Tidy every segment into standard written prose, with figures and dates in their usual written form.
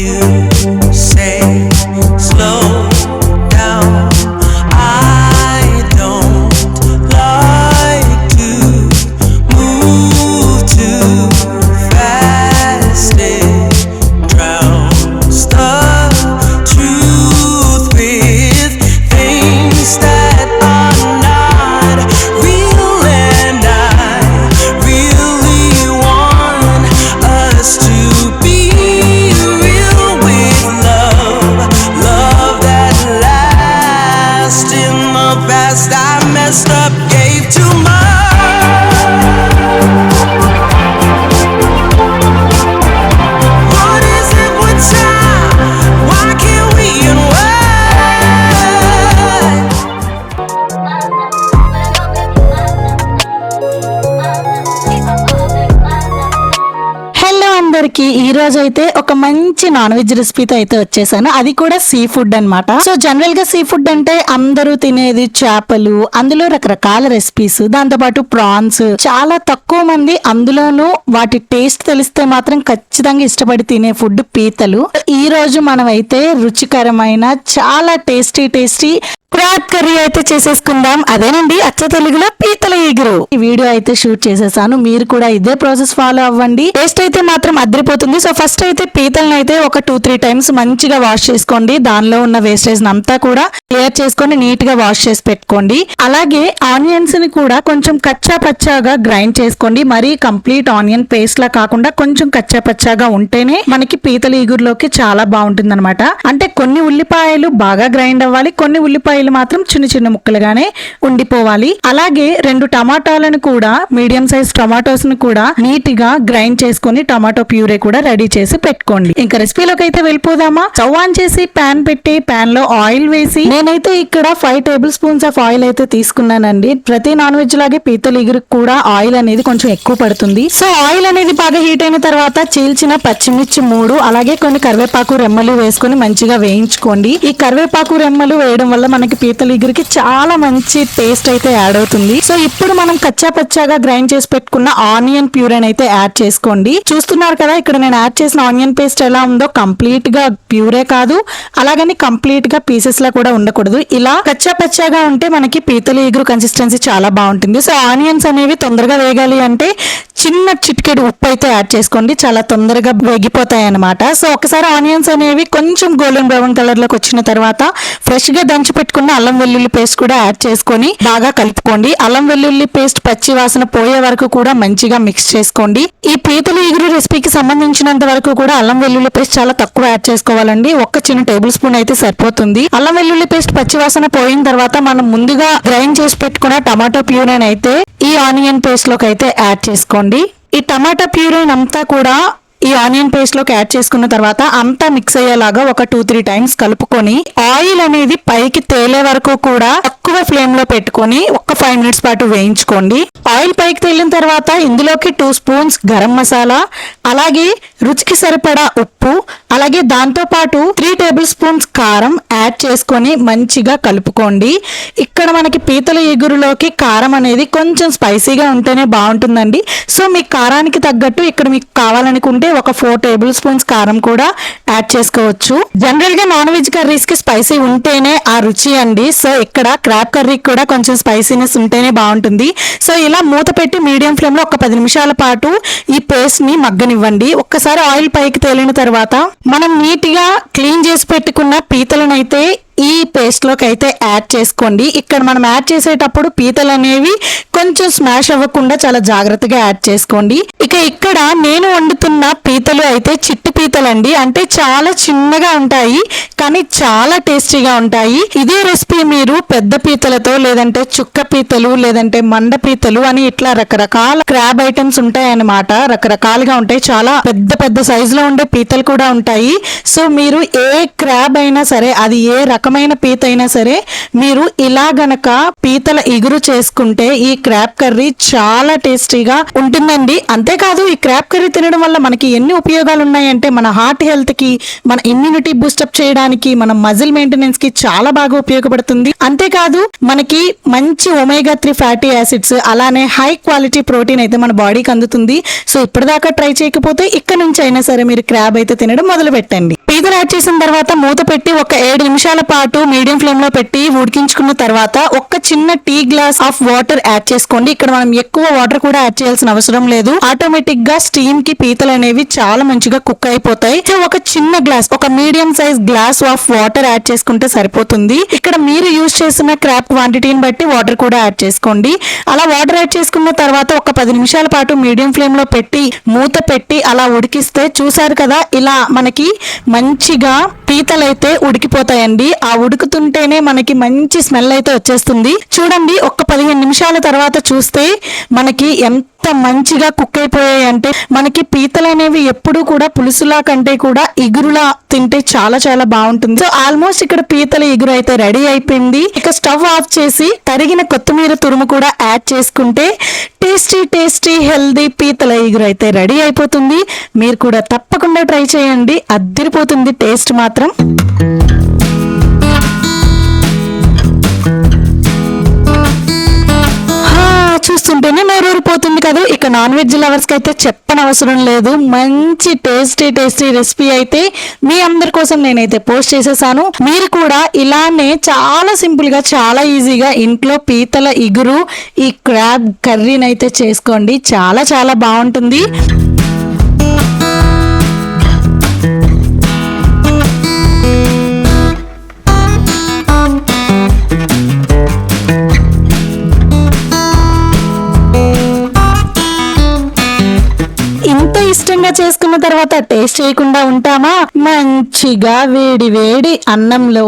you say slow down. I don't like to move too fast. It drowns the truth with things that are not real, and I really want us to be real with love, love that lasts. In the past I messed up, gave too much. What is it with time? Why can't we and why? Hello అందరికి, ఈ రోజు అయితే ఒక మంచి non veg రెసిపీతో అయితే వచ్చేసాను. అది కూడా సీ ఫుడ్ అన్నమాట. సో జనరల్ గా సీ ఫుడ్ అంటే అందరూ తినేది చేపలు, అందులో రకరకాల రెసిపీస్, దాంతో పాటు ప్రాన్స్. చాలా తక్కువ మంది అందులోనూ వాటి టేస్ట్ తెలిస్తే మాత్రం ఖచ్చితంగా ఇష్టపడి తినే ఫుడ్ పీతలు. ఈ రోజు మనం అయితే రుచికరమైన చాలా టేస్టీ క్రాబ్ కర్రీ అయితే చేసేసుకుందాం. అదేనండి అచ్చ తెలుగులో పీతల ఎగురు. ఈ వీడియో అయితే షూట్ చేసేసాను, మీరు కూడా ఇదే ప్రాసెస్ ఫాలో అవ్వండి. టేస్ట్ అయితే మాత్రం అదిరిపోతుంది. సో ఫస్ట్ అయితే పీతలను అయితే ఒక 2-3 టైమ్స్ మంచిగా వాష్ చేసుకోండి. దానిలో ఉన్న వేస్టేజ్ అంతా కూడా క్లియర్ చేసుకొని నీట్ గా వాష్ చేసి పెట్టుకోండి. అలాగే ఆనియన్స్ ని కూడా కొంచెం కచ్చా పచ్చాగా గ్రైండ్ చేసుకోండి. మరీ కంప్లీట్ ఆనియన్ పేస్ట్ లా కాకుండా కొంచెం కచ్చా పచ్చాగా ఉంటేనే మనకి పీతల ఎగురులోకి చాలా బాగుంటుంది అనమాట. అంటే కొన్ని ఉల్లిపాయలు బాగా గ్రైండ్ అవ్వాలి, కొన్ని ఉల్లిపాయలు మాత్రం చిన్న చిన్న ముక్కలుగానే ఉండిపోవాలి. అలాగే 2 టమాటాలను కూడా, మీడియం సైజ్ టమాటోస్ ని కూడా నీట్ గా గ్రైండ్ చేసుకుని టమాటో ప్యూరే కూడా రెడీ చేసి పెట్టుకోండి. ఇంకా రెసిపీలోకి అయితే వెళ్ళిపోదామా. స్టవ్ ఆన్ చేసి ప్యాన్ పెట్టి ప్యాన్ లో ఆయిల్ వేసి, నేనైతే ఇక్కడ 5 టేబుల్ స్పూన్స్ ఆఫ్ ఆయిల్ అయితే తీసుకున్నానండి. ప్రతి నాన్ వెజ్ లాగే పీతల ఎగురుకు కూడా ఆయిల్ అనేది కొంచెం ఎక్కువ పడుతుంది. సో ఆయిల్ అనేది బాగా హీట్ అయిన తర్వాత చీల్చిన పచ్చిమిర్చి 3, అలాగే కొన్ని కరివేపాకు రెమ్మలు వేసుకొని మంచిగా వేయించుకోండి. ఈ కరివేపాకు రెమ్మలు వేయడం వల్ల మనకి పీతల ఎగురుకి చాలా మంచి టేస్ట్ అయితే యాడ్ అవుతుంది. సో ఇప్పుడు మనం కచ్చా పచ్చాగా గ్రైండ్ చేసి పెట్టుకున్న ఆనియన్ ప్యూరేన్ అయితే యాడ్ చేసుకోండి. చూస్తున్నారు కదా, ఇక్కడ నేను యాడ్ చేసిన ఆనియన్ పేస్ట్ ఎలా ఉందో, కంప్లీట్ గా ప్యూరే కాదు, అలాగని కంప్లీట్ గా పీసెస్ లా కూడా ఉండకూడదు. ఇలా కచ్చా పచ్చాగా ఉంటే మనకి పీతల ఎగురు కన్సిస్టెన్సీ చాలా బాగుంటుంది. సో ఆనియన్స్ అనేవి తొందరగా వేగాలి అంటే చిన్న చిటికెడు ఉప్పు అయితే యాడ్ చేసుకోండి, చాలా తొందరగా వేగిపోతాయి అన్నమాట. సో ఒకసారి ఆనియన్స్ అనేవి కొంచెం గోల్డెన్ బ్రౌన్ కలర్ లోకి వచ్చిన తర్వాత ఫ్రెష్ గా దంచి పెట్టుకున్న అల్లం వెల్లుల్లి పేస్ట్ కూడా యాడ్ చేసుకొని బాగా కలుపుకోండి. అల్లం వెల్లుల్లి పేస్ట్ పచ్చి వాసన పోయే వరకు కూడా మంచిగా మిక్స్ చేసుకోండి. ఈ పీతల ఎగురు రెసిపీకి సంబంధించినంత వరకు కూడా అల్లం వెల్లుల్లి పేస్ట్ చాలా తక్కువ యాడ్ చేసుకోవాలండి. ఒక చిన్న టేబుల్ స్పూన్ అయితే సరిపోతుంది. అల్లం వెల్లుల్లి పేస్ట్ పచ్చి వాసన పోయిన తర్వాత మనం ముందుగా గ్రైండ్ చేసి పెట్టుకున్న టమాటో ప్యూరేన్ అయితే ఈ ఆనియన్ పేస్ట్ లోకి అయితే యాడ్ చేసుకోండి. ఈ టమాటా ప్యూరేన్ అంతా కూడా ఈ ఆనియన్ పేస్ట్ లోకి యాడ్ చేసుకున్న తర్వాత అంతా మిక్స్ అయ్యేలాగా ఒక 2-3 టైమ్స్ కలుపుకొని ఆయిల్ అనేది పైకి తేలే వరకు కూడా తక్కువ ఫ్లేమ్ లో పెట్టుకొని ఒక 5 మినిట్స్ పాటు వేయించుకోండి. ఆయిల్ పైకి తేలిన తర్వాత ఇందులోకి 2 స్పూన్స్ గరం మసాలా, అలాగే రుచికి సరిపడా ఉప్పు, అలాగే దాంతో పాటు 3 టేబుల్ స్పూన్స్ కారం యాడ్ చేసుకొని మంచిగా కలుపుకోండి. ఇక్కడ మనకి పీతల ఎగురులోకి కారం అనేది కొంచెం స్పైసీగా ఉంటేనే బాగుంటుందండి. సో మీ కారానికి తగ్గట్టు ఇక్కడ మీకు కావాలనుకుంటే ఒక 4 టేబుల్ స్పూన్స్ కారం కూడా యాడ్ చేసుకోవచ్చు. జనరల్ గా నాన్ వెజ్ కర్రీస్ కి స్పైసీ ఉంటేనే ఆ రుచి అండి. సో ఇక్కడ క్రాబ్ కర్రీకి కూడా కొంచెం స్పైసీనెస్ ఉంటేనే బాగుంటుంది. సో ఇలా మూత పెట్టి మీడియం ఫ్లేమ్ లో ఒక 10 నిమిషాల పాటు ఈ పేస్ట్ ని మగ్గనివ్వండి. ఒక్కసారి ఆయిల్ పైకి తేలిన తర్వాత మనం నీట్ గా క్లీన్ చేసి పెట్టుకున్న పీతలనైతే ఈ పేస్ట్ లోకి అయితే యాడ్ చేసుకోండి. ఇక్కడ మనం యాడ్ చేసేటప్పుడు పీతలు అనేవి కొంచెం స్మాష్ అవ్వకుండా చాలా జాగ్రత్తగా యాడ్ చేసుకోండి. ఇక ఇక్కడ నేను వండుతున్న పీతలు అయితే చిట్టి పీతలండి, అంటే చాలా చిన్నగా ఉంటాయి కానీ చాలా టేస్టీగా ఉంటాయి. ఇదే రెసిపీ మీరు పెద్ద పీతలతో, లేదంటే చుక్క పీతలు, లేదంటే మండ పీతలు అని ఇట్లా రకరకాల క్రాబ్ ఐటమ్స్ ఉంటాయి అన్నమాట. రకరకాలుగా ఉంటాయి, చాలా పెద్ద పెద్ద సైజులో ఉండే పీతలు కూడా ఉంటాయి. సో మీరు ఏ క్రాబ్ అయినా సరే, అది ఏ రకం రకమైన పీత అయినా సరే మీరు ఇలా గనక పీతల ఇగురు చేసుకుంటే ఈ క్రాబ్ కర్రీ చాలా టేస్టీగా ఉంటుందండి. అంతేకాదు ఈ క్రాబ్ కర్రీ తినడం వల్ల మనకి ఎన్ని ఉపయోగాలు ఉన్నాయంటే మన హార్ట్ హెల్త్ కి, మన ఇమ్యూనిటీ బూస్టప్ చేయడానికి, మన మజిల్ మెయింటెనెన్స్ కి చాలా బాగా ఉపయోగపడుతుంది. అంతేకాదు మనకి మంచి ఒమేగా 3 ఫ్యాటీ యాసిడ్స్, అలానే హై క్వాలిటీ ప్రోటీన్ అయితే మన బాడీకి అందుతుంది. సో ఇప్పటిదాకా ట్రై చేయకపోతే ఇక్కడ నుంచి అయినా సరే మీరు క్రాబ్ అయితే తినడం మొదలు పెట్టండి. పీతలు యాడ్ చేసిన తర్వాత మూత పెట్టి ఒక 7 నిమిషాల పాటు మీడియం ఫ్లేమ్ లో పెట్టి ఉడికించుకున్న తర్వాత ఒక చిన్న tea glass of water add చేసుకోండి. ఇక్కడ మనం ఎక్కువ వాటర్ కూడా యాడ్ చేయాల్సిన అవసరం లేదు. ఆటోమేటిక్ గా స్టీమ్ కి పీతలు అనేవి చాలా మంచిగా కుక్ అయిపోతాయి. ఒక చిన్న గ్లాస్, ఒక medium size glass of water add చేసుకుంటే సరిపోతుంది. ఇక్కడ మీరు యూజ్ చేసిన క్రాబ్ క్వాంటిటీని బట్టి వాటర్ కూడా యాడ్ చేసుకోండి. అలా వాటర్ యాడ్ చేసుకున్న తర్వాత ఒక 10 నిమిషాల పాటు మీడియం ఫ్లేమ్ లో పెట్టి మూత పెట్టి అలా ఉడికిస్తే చూసారు కదా, ఇలా మనకి మంచిగా పీతలు అయితే ఉడికిపోతాయండి. ఆ ఉడుకుతుంటేనే మనకి మంచి స్మెల్ అయితే వచ్చేస్తుంది. చూడండి, ఒక 15 నిమిషాల తర్వాత చూస్తే మనకి ఎంత మంచిగా కుక్ అయిపోయాయి అంటే, మనకి పీతలు అనేవి ఎప్పుడు కూడా పులుసులా కంటే కూడా ఇగురులా తింటే చాలా చాలా బాగుంటుంది. సో ఆల్మోస్ట్ ఇక్కడ పీతల ఇగురు అయితే రెడీ అయిపోయింది. ఇక స్టవ్ ఆఫ్ చేసి తరిగిన కొత్తిమీర తురుము కూడా యాడ్ చేసుకుంటే టేస్టీ టేస్టీ హెల్దీ పీతల ఇగురు అయితే రెడీ అయిపోతుంది. మీరు కూడా తప్పకుండా ట్రై చేయండి, అద్దిరిపోతుంది టేస్ట్ మాత్రం. చూస్తుంటేనే నోరూరిపోతుంది కదా. ఇక నాన్ వెజ్ లవర్స్ కి అయితే చెప్పనవసరం లేదు. మంచి టేస్టీ టేస్టీ రెసిపీ అయితే మీ అందరి కోసం నేనైతే పోస్ట్ చేసేసాను. మీరు కూడా ఇలానే చాలా సింపుల్ గా, చాలా ఈజీగా ఇంట్లో పీతల ఇగురు, ఈ క్రాబ్ కర్రీని అయితే చేసుకోండి. చాలా చాలా బాగుంటుంది. ఇష్టంగా చేసుకున్న తర్వాత టేస్ట్ చేయకుండా ఉంటామా? మంచిగా వేడి వేడి అన్నంలో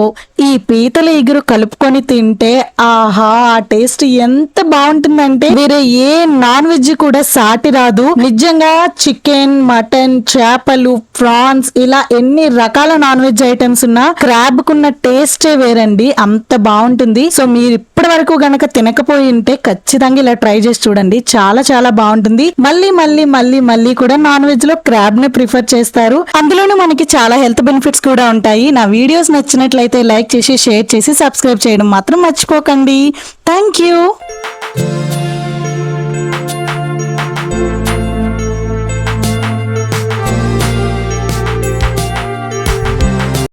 ఈ పీతల ఇగురు కలుపుకొని తింటే ఆహా, ఆ టేస్ట్ ఎంత బాగుంటుందంటే వేరే ఏ నాన్ వెజ్ కూడా సాటి రాదు. నిజంగా చికెన్, మటన్, చేపలు, ప్రాన్స్ ఇలా ఎన్ని రకాల నాన్ వెజ్ ఐటమ్స్ ఉన్నా క్రాబ్ కున్న టేస్టే వేరండి, అంత బాగుంటుంది. సో మీరు ఇప్పటి వరకు గనక తినకపోయి ఉంటే ఖచ్చితంగా ఇలా ట్రై చేసి చూడండి, చాలా చాలా బాగుంటుంది. మళ్ళీ మళ్ళీ మళ్ళీ మళ్ళీ కూడా నాన్ వెజ్ లో క్రాబ్ ని ప్రిఫర్ చేస్తారు. అందులోనూ మనకి చాలా హెల్త్ బెనిఫిట్స్ కూడా ఉంటాయి. నా వీడియోస్ నచ్చినట్లయితే లైక్ చేసి, షేర్ చేసి, సబ్స్క్రైబ్ చేయడం మాత్రం మర్చిపోకండి. Thank you.